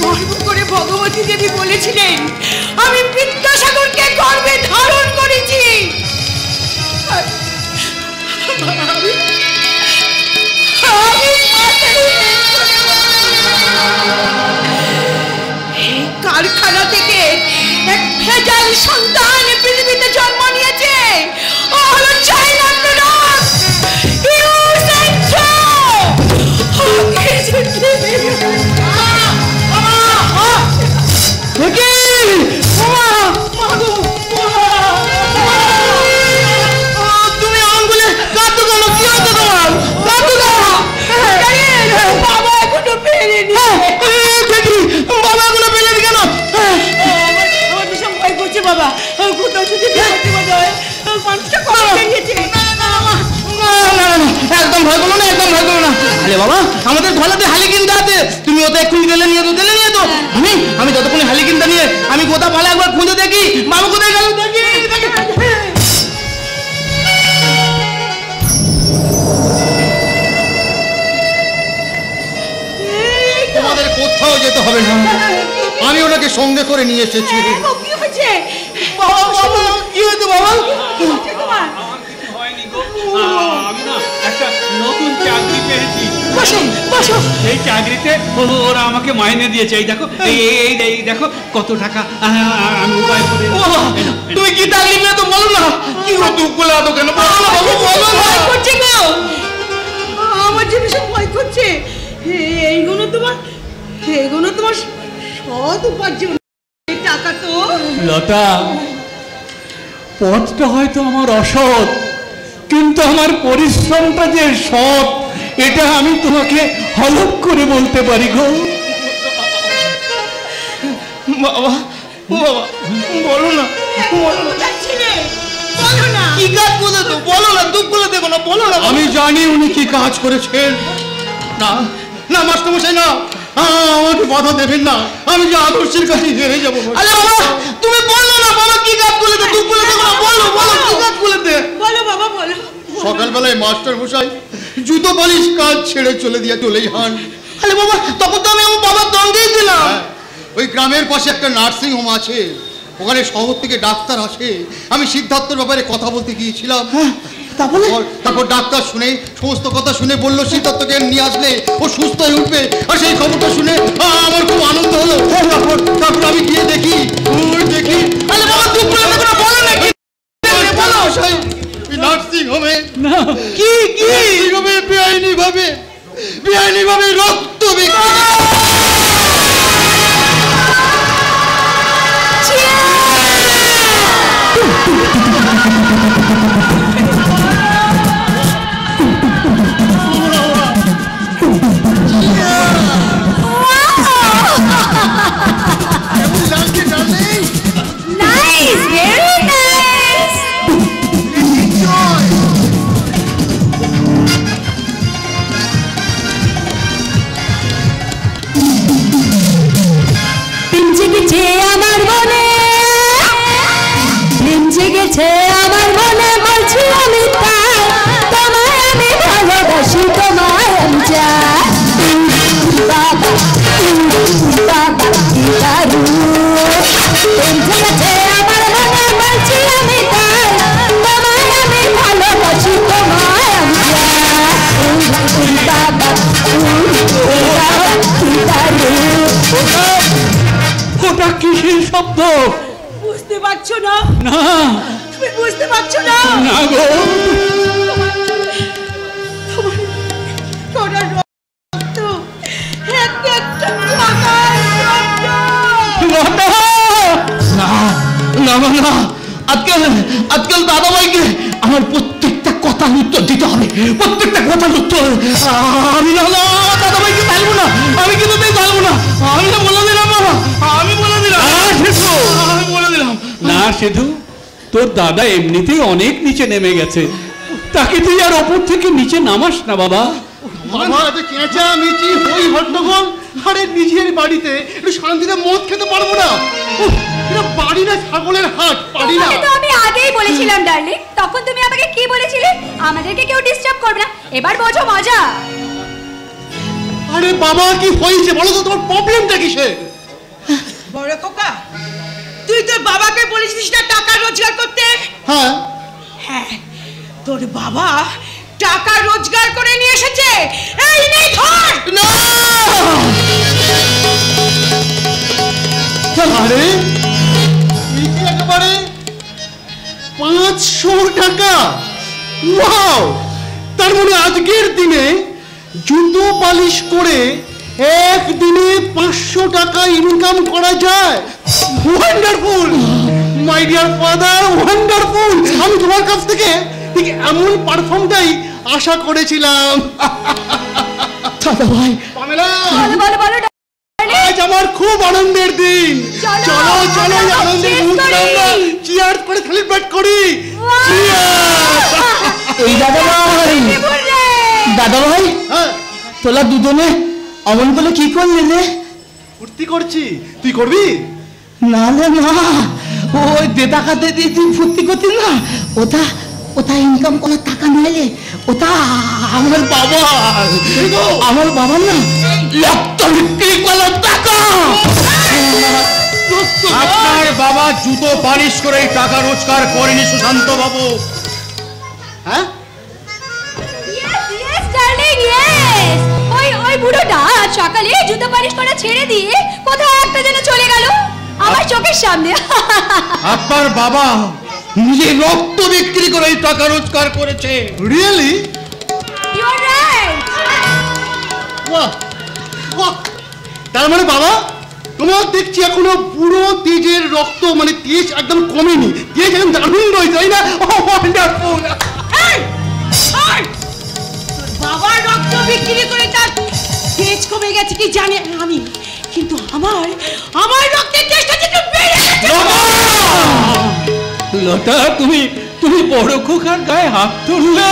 গর্ব করে ভগবতী দেবী বলেছিলেন আমি বিদ্যাসাগরকে গর্ভে ধারণ করেছি। এই কারখানা থেকে এক ভেজাল সন্তান পৃথিবীতে জন্ম নিয়েছে। ও হলো চাইল্ড তুমি আঙ্গুলে কাঁদো কেন? কি হতো তোমার? বাবা এখনো পেরেনি। বাবা এখনো পেলেনি কেন? আমার ভীষণ ভয় করছে বাবা। কোথাও যদি মানুষটা কম বেরিয়েছে। একদম ভয় করো না, একদম ভয় করো না। আরে বাবা, আমাদের ঘোলাতে হালি কিনতে আছে, তুমি ওতে এক্ষুনি তেলে নিয়ে তো তেলে নিয়ে তো। আমি ততক্ষণ হালি কিনতে নিয়ে আমি কোথাও ভালো একবার খুঁজে দেখি বাবা কোথায় গেল। দেখি তোমাদের কোথাও যেতে হবে না, আমি ওনাকে সঙ্গে করে নিয়ে এসেছি। কি হয়েছে বাবা? বাবা কি হয়েছে বাবা? আমি না একটা নতুন চাকরি পেয়েছি। বসো বসো। এই চাকরিতে ওরা আমাকে মাইনে দিয়েছে। এই দেখো, এই দেখো কত টাকা আমি উপায় করে। তুমি কি চাকরি পেয়ে তো বলো না। কি গো দুঃখ লাগতো কেন? বলো না বাবু, বলো না। ভয় করছে গো, আমার যে ভীষণ ভয় করছে। এইগুলো তোমার সৎ উপার্জন টাকা তো। লতা, পথটা হয়তো আমার অসৎ, কিন্তু আমার পরিশ্রমটা যে সৎ এটা আমি তোমাকে হলফ করে বলতে পারি গো। বাবা বাবা বলো না, বলো না। কি কাজ করে তো বলো না, দুঃখ করে দেখো না, বলো না। আমি জানি উনি কি কাজ করেছেন। না না মাস্টারমশাই না, আমাকে বাধা দেবেন না, আমি যে আদর্শের কাছে হেরে যাবো। আরে বাবা তুমি বলো না, বাবা কি কাজ করে তো দুঃখ করে দেখো না, বলো বলো কি কাজ করে দে। বলো বাবা বলো। সকালবেলায় মাস্টারমশাই জুতো পালিশ কাজ ছেড়ে চলে যান। আরে বাবা তখন তো আমি আমার বাবার দণ্ডেই দিলাম। ওই গ্রামের পাশে একটা নার্সিং হোম আছে, ওখানে শহর থেকে ডাক্তার আসে। আমি সিদ্ধার্থর ব্যাপারে কথা বলতে গিয়েছিলাম। তারপর ডাক্তার শুনে সমস্ত কথা শুনে বললো সিদ্ধার্থকে নিয়ে আসলে ও সুস্থ হয়ে উঠবে। আর সেই খবরটা শুনে আমার খুব আনন্দ হলো। তারপর আমি গিয়ে দেখি আরে বাবা চুপ করে দেখো না, বলো না কি বলো। নার্সিং হোমে কি বেআইনি ভাবে রক্ত বিক্রি। আমার মনে বলছি আমি তাই, তোমায় আমি ভালোবাসি, তোমায় আমি চাই। বাবা বাবা কি দারু জেগেছে আমার মনে বলছি আমি তাই, তোমায় আমি ভালোবাসি, তোমায় আমি চাই। বাবা কি দারু। ওটা কিসের শব্দ? বুঝতে পারছো না? না তুমি বুঝতে পারছো না? না গো, তোমার রক্ত একটা কাকার রক্ত। না আজকাল দাদাভাইকে আমার প্রত্যেকটা কথার উত্তর দিতে হবে, প্রত্যেকটা কথার উত্তর। আমি না দাদাভাইকে ফেলবো না, আমি কিন্তু ফেলবো না। আমি তো বলে দিলাম বাবা, আমি বলে দিলাম না সেধু, তোর দাদা এমনিতেই অনেক নিচে নেমে গেছে, তাকে তুই আর ওপর থেকে নিচে নামাস না বাবা। চেঁচামেচি হই হট্টগোল, আরে নিজের বাড়িতে একটু শান্তিতে মদ খেতে পারবো না? এটা বাড়ি না ছাগলের হাট, পারি না। তো আমি আগেই বলেছিলাম ডার্লিং, তখন তুমি আমাকে কি বলেছিলে? আমাদেরকে কেউ ডিস্টার্ব করবে না। এবার বোঝো মজা। আরে বাবা কি হয়েছে বলো তো, তোমার প্রবলেমটা কিসের? বড় খোকা, তুই তোর বাবাকে বলেছিস না টাকা রোজগার করতে? হ্যাঁ হ্যাঁ, তোর বাবা টাকা রোজগার করে নিয়ে এসেছে। এই নে ধর। না আরে এই কি একেবারে 500 টাকা! ওয়াও! তার মানে আজকের দিনে জুতো পালিশ করে একদিনে 500 টাকা ইনকাম করা যায়। Wonderful my dear father, wonderful. আমি তোমার কাছ থেকে ঠিক এমন পারফর্মটাই আশা করেছিলাম। দাদা ভাই, পামেলা, বলো বলো আজ আমার খুব আনন্দের দিন। চলো চলো এই আনন্দের মুহূর্তে আমরা চিয়ার্স করে সেলিব্রেট করি। এই দাদা ভাই, দাদা ভাই, হ্যাঁ তোলা দুজনে অমন বলে কি করলি রে? ফুর্তি করছি, তুই করবি? না রে না, ওই দেদা খাতে দিয়ে তুই ফুর্তি করতিস না, ওটা ওটা ইনকাম করার টাকা নয়, ওটা আমার বাবা, আমার বাবার না রক্ত বিক্রি করার টাকা। আপনার বাবা জুতো পালিশ করে টাকা রোজগার করেনি সুশান্ত বাবু। হ্যাঁ ইয়েস ডার্লিং ইয়েস। ওই বুড়োটা সকালে জুতো পালিশ করা ছেড়ে দিয়ে কোথায় একটা যেন চলে গেল আমার চোখের সামনে। আপনার বাবা নিজে রক্ত বিক্রি করে এই টাকা রোজগার করেছে। রিয়েলি? You are right. বাহ বাহ, তার মানে বাবা তোমার দেখছি এখনো পুরো তেজের রক্ত, মানে তেজ একদম কমেনি, তেজ একদম দারুণ রয়েছে, তাই না? ওয়ান্ডারফুল। বাবার রক্ত বিক্রি করে তার তেজ কমে গেছে কি জানি আমি, কিন্তু আমার রক্তের তেজটা একটু বেড়ে গেছে। লতা, তুমি বড় খোকার গায়ে হাত তুললে?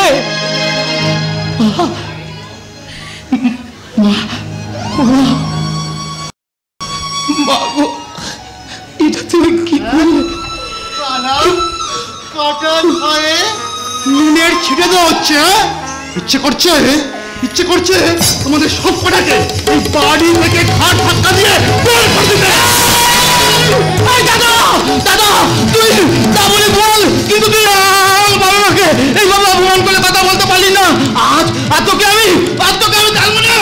এটা তুমি কি করলে? কাটা খায়ে নুনের ছিটে দেওয়া হচ্ছে। হ্যাঁ, ইচ্ছে করছে তোমাদের সব কটাকে এই বাড়ি থেকে ঘাট ধাক্কা দিয়ে বের করে দিতে। দাদা দাদা, তুই তা বলে বল, কিন্তু তুই বাবাকে এইভাবে অপমান করে কথা বলতে পারলি না। আজ তোকে আমি জানবো না।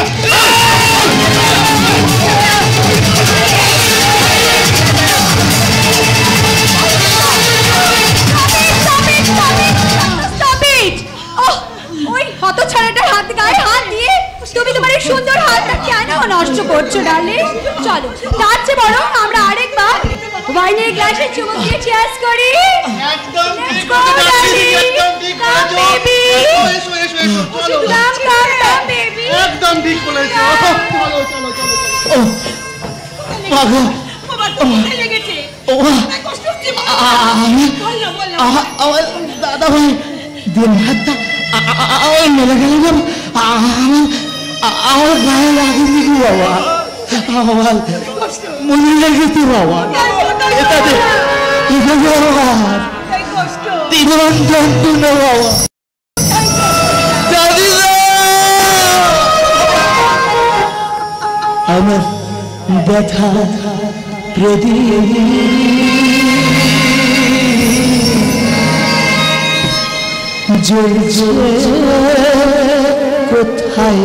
হতছাড়াটার হাত গায়ে হাত দিয়ে তুমি তোমার এই সুন্দর হাতটা কেন নষ্ট করছো ডার্লিং? চলো তার চেয়ে বরং আমরা আরেকবার ওয়াইনের গ্লাসে চুমুক দিয়ে চিয়ার্স করি। একদম Let's go, darling. Come, baby. Come, baby. একদম ঠিক বলেছো। চলো চলো চলো চলো। বাবা, বাবা কোথায় লেগেছে? কষ্ট হচ্ছে বল না। আমার দাদা ভাই দিন হাতটা আমার মেলে গেল না, আমার গায়ে লাগেনি কি বাবা, আমার মনে লেগেছে বাবা। এটাতে আমার জীবন যন্ত্রণা বাবা। আমার ব্যথা প্রদীপ জ্বলছে কোথায়,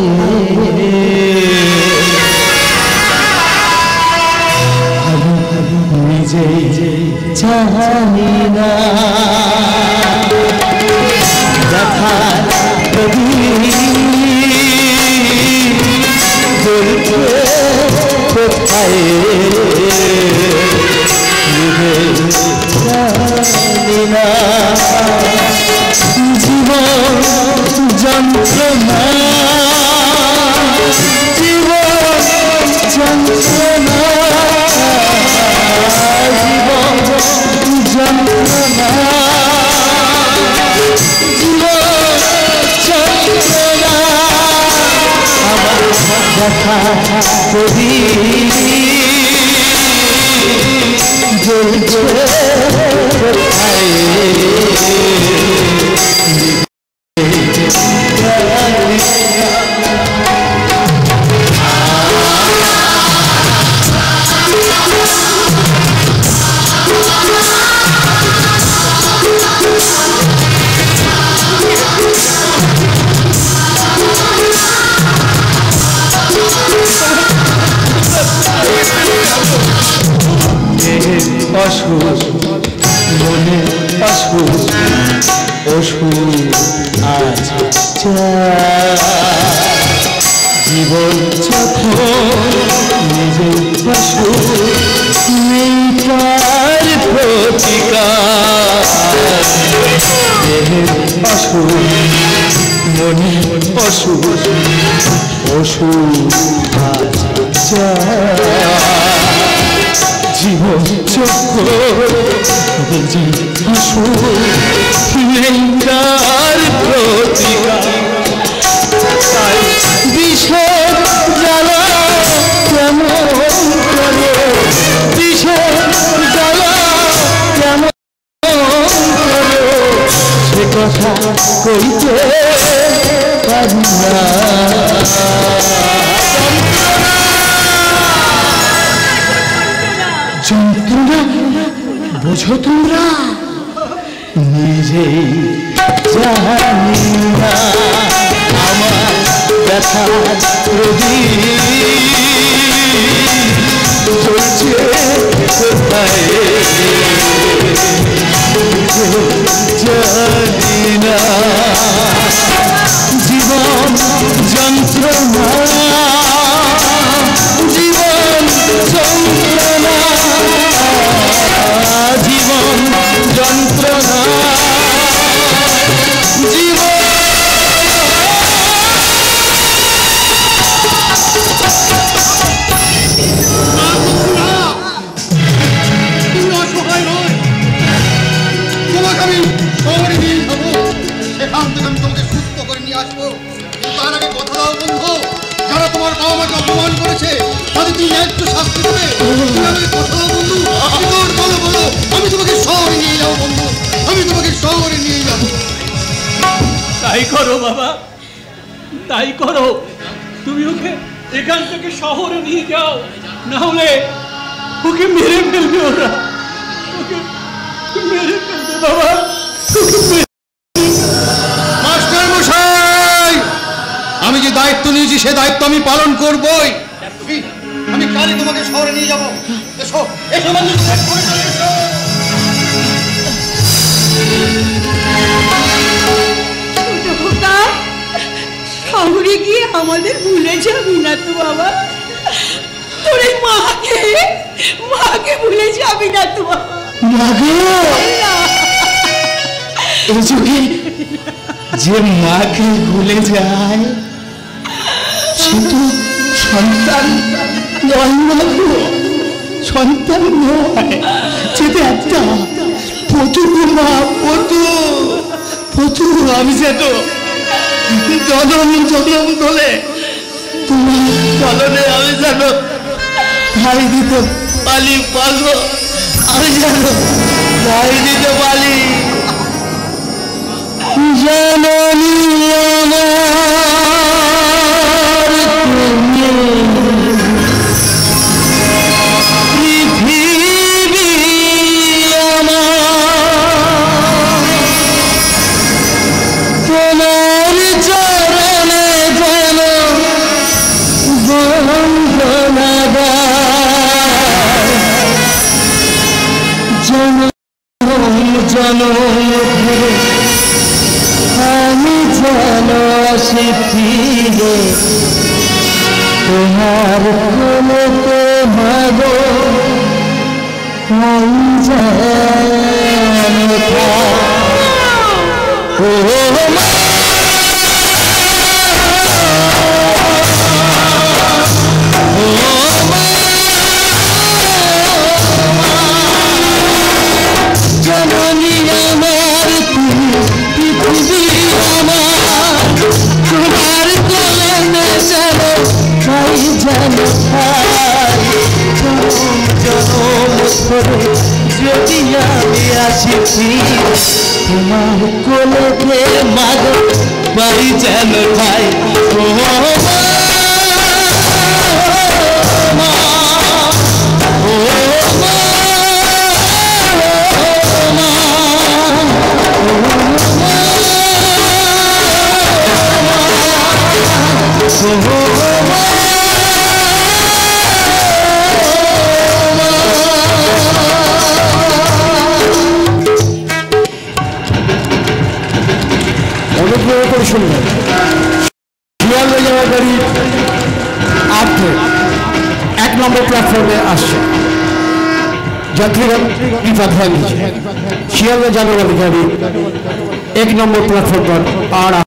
আমি নিজেই জানি না। ব্যথা প্রদীপ জ্বলছে কোথায়, জানি না। জীবন যন্ত্রণা, জীবন যন্ত্রণা, জীবন যন্ত্রণা, জীবন যন্ত্রণা। আমার ব্যথা প্রদীপ জ্বলছে কোথায়, অসুখ মনে অসুখ অসুখ আজ জীবন যখন নিজে অসুখ নেই তার প্রতিকার দেহের অসুখ মনে অসুখ অসুখ আজ জীবন যখন নিজে অসুখ নেই তার প্রতিকার তাই বিষের জ্বালা কেমন করে বিষের জ্বালা কেমন করে সে কথা কইতে পারি না যন্ত্রণা বোঝো তোমরা নিজেই জানি না আমার ব্যথার প্রদীপ জ্বলছে কোথায় জানি না জীবন যন্ত্রণা জীবন যন্ত্রণা জীবন যন্ত্রণা জীবন তুমি অসহায় নয়, তোমাকে আমি শহরে নিয়ে যাবো, সেখান থেকে আমি তোমাকে সুস্থ করে নিয়ে আসবো। তার আগে কথা দাও বন্ধু, যারা তোমার বাবা মাকে অপমান করেছে তাদের তুমি একটু শাস্তি দেবে। তুমি আমাকে কথা দাও বন্ধু, বলো বলো, আমি তোমাকে শহরে নিয়ে যাবো বন্ধু, আমি তোমাকে শহরে নিয়ে যাবো। তাই করো বাবা, তাই করো। তুমি ওকে এখান থেকে শহরে নিয়ে যাও, না হলে ওকে মেরে ফেলবে ওরা, ওকে মেরে ফেলবে বাবা। মাস্টার মশাই, আমি যে দায়িত্ব নিয়েছি সে দায়িত্ব আমি পালন করবই। আমি কালই তোমাকে শহরে নিয়ে যাবো। এসো এসো বন্ধু, শহরে গিয়ে আমাদের ভুলে যাবি না তো বাবা? তোর এই মাকে ভুলে যাবি না তো বাবা? এই যুগে যে মাকে ভুলে যায় সে তো সন্তান নয়, সন্তান নয়, যেটা একটা পটু মা, পটু। আমি যেন জনম জনম বলে তোমার চলনে আমি যেন ভাই দিতে পালি পাগো, আমি যেন ভাই দিতে পারি। জননী আমার পৃথিবী আমার তোমার চরণে যেন বন্দনা জনম জনম আমি যেন আসি ফিরে তোমার কোলেতে মাগো, আমি যেন ও মা জননী আমার পৃথিবী আমার তোমার কোলে যেন খাই যেন খাই জনম করে যদি আমি আসি তোমার কোলে মাগো বাড়ি যেন খাই। ও মা, ও মা, নম্বর প্ল্যাটফর্মে আসছে। যাত্রীগণ কৃপা ধ্যান শিয়ালদা জানালা গাড়ি 1 নম্বর প্ল্যাটফর্ম पर आ रहा